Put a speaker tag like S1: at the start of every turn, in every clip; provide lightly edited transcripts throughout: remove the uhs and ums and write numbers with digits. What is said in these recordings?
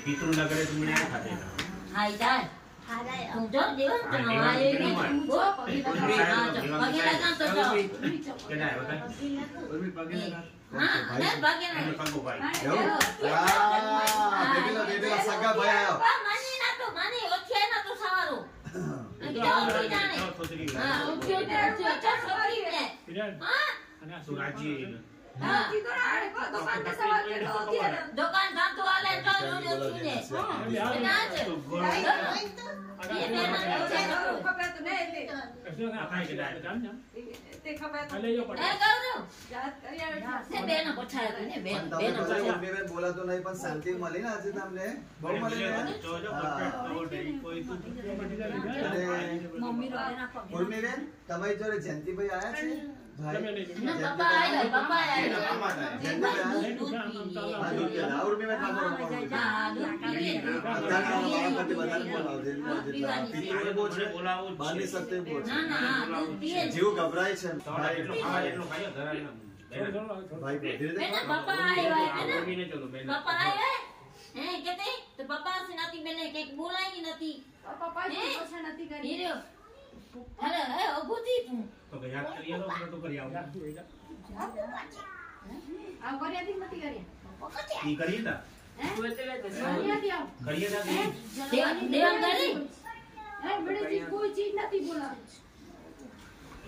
S1: પિતૃ ના કરે તું મને ખાતે
S2: હાય જાય તું જો દેવા તો આયે ને વો પગે લગા તો જો
S1: કેડા બતા ઓરમી પગે લગા
S2: હા ને પગે લગા
S1: પગો ભાઈ
S3: બેબીલા સગા ભાઈ આયો
S2: માની ના તો માની ઓછે ના તો સારો જાણે હા ઓછે તો છોકરી ને હા
S1: અને સુરાજી
S2: હા દુકાન पे सवाल करो दुकान दाम तो वाले तो जो चीज है ना ये मेरा खबर तो नहीं ले
S1: ऐसे ना खाए के डाल जान
S4: ते खबर तो
S1: ले जो पड़
S2: ए गौरव
S4: याद करिया
S2: से बेन पूछा ने बेन
S3: મેં બોલા તો નહીં પણ શાંતિ મળી ને આજે તમને બહુ મળી ને
S1: જો જો પરફેક્ટ તો ડેરી કોઈ તું
S2: મમ્મી રો એના પગ
S3: ઉર્મી બેન તમારી જોડે જયંતિભાઈ આયા છે ભાઈ
S2: ના પપ્પા આયા
S3: જયંતિભાઈ ઉર્મી બેન તમારો
S1: બોલાવું
S3: બાની સત્ય બોલ
S2: ના ના
S3: જીવ ગભરાય છે
S1: એટલો ખાયો ધરાય
S3: ભાઈ ધીરે
S2: બેન પપ્પા આયા
S1: મમ્મીને ચલો બેન
S2: પપ્પા આયા હે કેતે તો પપ્પા से नाती बेने के बोलाई नहीं
S4: पापा जी पसंद नहीं करी
S2: हीरो अरे है ओबुती तू
S1: तो याद करिए तो कर आओ
S4: आ करिया थी मत करिया
S1: की करिए था
S4: करिया थी आओ
S1: करिए था
S2: देवान करी
S4: है बड़ी चीज कोई चीज नहीं बोला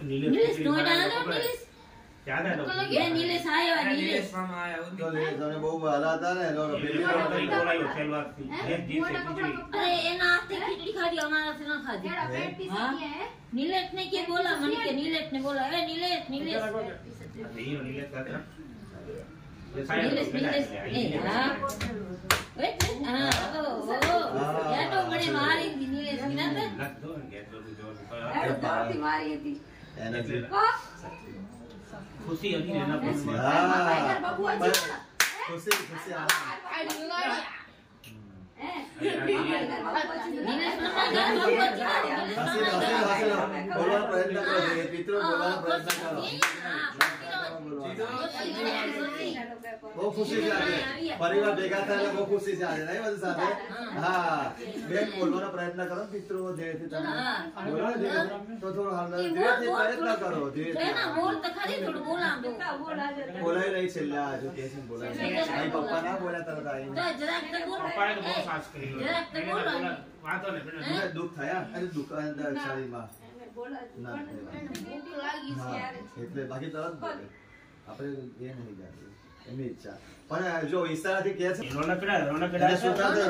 S2: नीलेश तो डालो नीलेश
S1: याद है तो
S2: ये नीलेश आया नीलेश
S5: मामा आया
S3: તો લે તને બહુ વાલા હતા ને લો બેબી
S1: बोलायो सेलवा है जी से खिचड़ी
S2: अरे एना हाथ खिचड़ी खा दी हमारा से ना खा दी
S4: तेरा पेट पीस किया है
S2: नीलेश ने क्या बोला मन के नीलेश ने बोला ए नीलेश नीलेश
S1: नहीं नीलेश का था
S2: नीलेश नीलेश ए हां वेट हां ओ या तो बड़े मारी दी नीलेश की ना
S1: लग दो गेट दो जो
S4: अरे बहुत मारी थी
S3: એને
S4: को
S1: खुशी હતી એના પર
S3: હા
S4: बाबू अच्छी ना
S3: ખુશી ખુશી આ
S2: नीलेश मम्मा का बाबू अच्छा
S3: હસી બોલવાનો પ્રયત્ન કરો પિતૃ બોલવાનો પ્રયત્ન કરો બહુ ખુશી છે આજે પરિવાર ભેગા થયા બહુ ખુશી છે આજે નહીં બધું સાથે હા બેન બોલવાનો પ્રયત્ન કરો પિતૃ ધીરેથી તમે બોલો ધીરે તો થોડો હાલ ધીરેથી પ્રયત્ન કરો ધીરેથી
S2: ना बोल तो खरी थोड़ा बोला दो
S3: બોલાય નહીં છેલ્લા જો કેસન બોલાય નહીં પપ્પા ના બોલ્યા તરત
S2: तो
S3: આવીને
S2: जरा तक बोल
S1: પપ્પાએ તો બહુ સાસ કરી
S2: जरा तक बोल
S1: વાતો ને બેન
S3: મને દુઃખ થયા અને દુઃખ અંદર શરીરમાં
S4: बोला
S3: ના
S4: भूख लगी
S3: હા
S4: यार
S3: એટલે બાકી તરત બોલે આપણે એ નહીં જાણવું એમની ઈચ્છા પણ જો ઈશારાથી કહે છે
S1: રોનક
S3: એને શું થાય